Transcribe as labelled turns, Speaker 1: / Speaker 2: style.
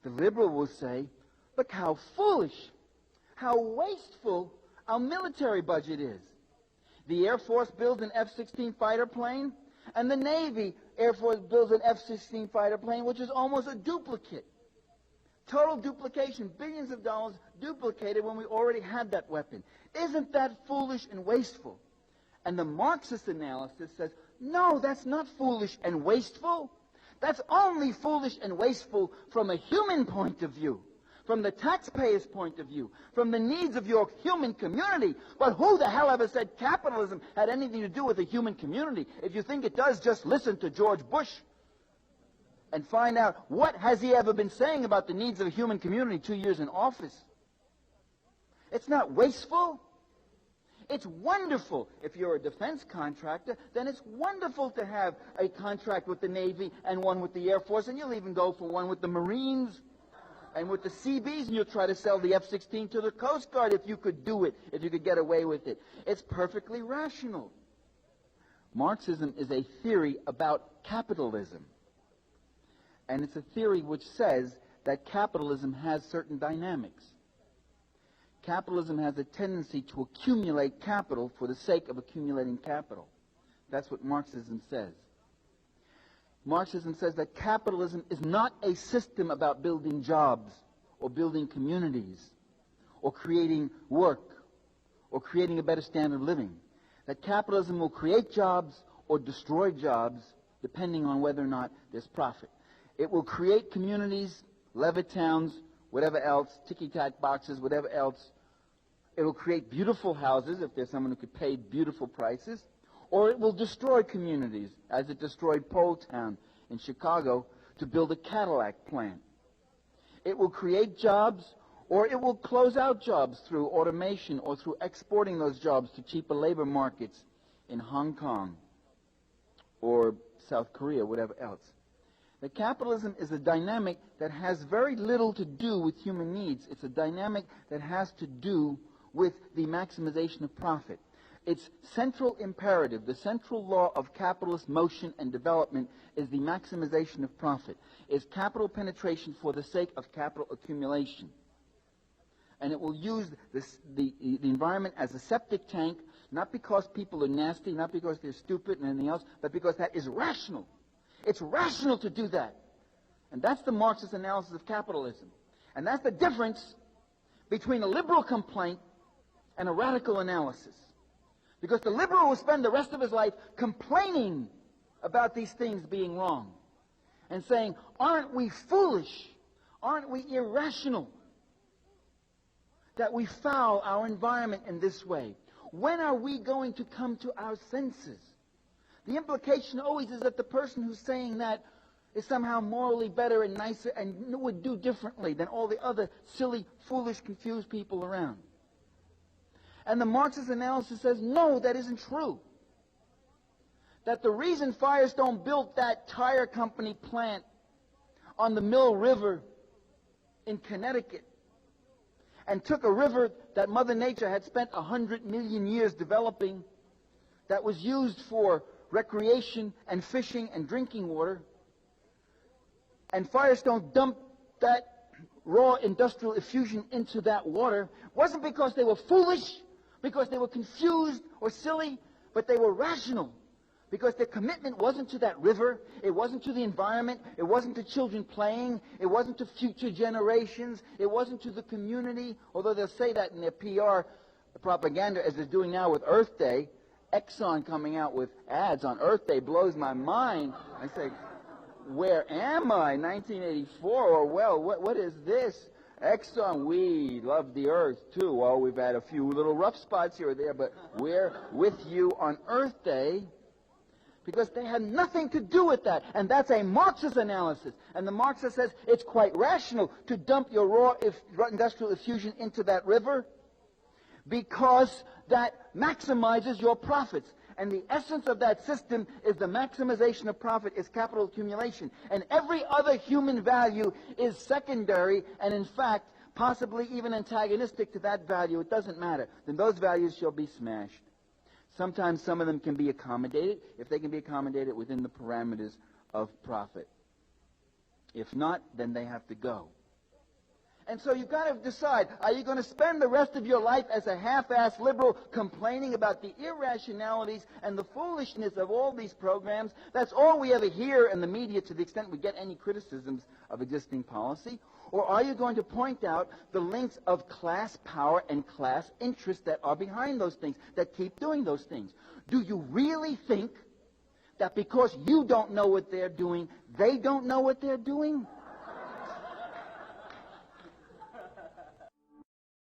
Speaker 1: The liberal will say, look how foolish, how wasteful our military budget is. The Air Force builds an F-16 fighter plane, and the Navy Air Force builds an F-16 fighter plane, which is almost a duplicate. Total duplication, billions of dollars duplicated when we already had that weapon. Isn't that foolish and wasteful? And the Marxist analysis says, no, that's not foolish and wasteful. That's only foolish and wasteful from a human point of view, from the taxpayer's point of view, from the needs of your human community. But who the hell ever said capitalism had anything to do with the human community? If you think it does, just listen to George Bush and find out what has he ever been saying about the needs of a human community 2 years in office. It's not wasteful. It's wonderful. If you're a defense contractor, then it's wonderful to have a contract with the Navy and one with the Air Force, and you'll even go for one with the Marines and with the Seabees, and you'll try to sell the F-16 to the Coast Guard if you could do it, if you could get away with it. It's perfectly rational. Marxism is a theory about capitalism. And it's a theory which says that capitalism has certain dynamics. Capitalism has a tendency to accumulate capital for the sake of accumulating capital. That's what Marxism says. Marxism says that capitalism is not a system about building jobs or building communities or creating work or creating a better standard of living. That capitalism will create jobs or destroy jobs depending on whether or not there's profit. It will create communities, Levittowns, whatever else, ticky-tack boxes, whatever else. It will create beautiful houses if there's someone who could pay beautiful prices. Or it will destroy communities, as it destroyed Poletown in Chicago to build a Cadillac plant. It will create jobs, or it will close out jobs through automation or through exporting those jobs to cheaper labor markets in Hong Kong or South Korea, whatever else. The capitalism is a dynamic that has very little to do with human needs. It's a dynamic that has to do with the maximization of profit. Its central imperative, the central law of capitalist motion and development, is the maximization of profit. It's capital penetration for the sake of capital accumulation. And it will use the environment as a septic tank, not because people are nasty, not because they're stupid and anything else, but because that is rational. It's rational to do that. And that's the Marxist analysis of capitalism. And that's the difference between a liberal complaint and a radical analysis. Because the liberal will spend the rest of his life complaining about these things being wrong and saying, aren't we foolish? Aren't we irrational that we foul our environment in this way? When are we going to come to our senses? The implication always is that the person who's saying that is somehow morally better and nicer and would do differently than all the other silly, foolish, confused people around. And the Marxist analysis says, no, that isn't true. That the reason Firestone built that tire company plant on the Mill River in Connecticut and took a river that Mother Nature had spent 100 million years developing, that was used for recreation and fishing and drinking water, and Firestone dumped that raw industrial effusion into that water, wasn't because they were foolish, because they were confused or silly, but they were rational, because their commitment wasn't to that river, it wasn't to the environment, it wasn't to children playing, it wasn't to future generations, it wasn't to the community, although they'll say that in their PR propaganda, as they're doing now with Earth Day. Exxon coming out with ads on Earth Day blows my mind. I say, where am I? 1984, or well, what is this? Exxon, we love the Earth too. Well, we've had a few little rough spots here or there, but we're with you on Earth Day, because they had nothing to do with that. And that's a Marxist analysis. And the Marxist says it's quite rational to dump your raw industrial effusion into that river, because that maximizes your profits. And the essence of that system is the maximization of profit, is capital accumulation. And every other human value is secondary and, in fact, possibly even antagonistic to that value. It doesn't matter. Then those values shall be smashed. Sometimes some of them can be accommodated, if they can be accommodated within the parameters of profit. If not, then they have to go. And so you've got to decide, are you going to spend the rest of your life as a half-assed liberal complaining about the irrationalities and the foolishness of all these programs? That's all we ever hear in the media to the extent we get any criticisms of existing policy. Or are you going to point out the links of class power and class interest that are behind those things, that keep doing those things? Do you really think that because you don't know what they're doing, they don't know what they're doing?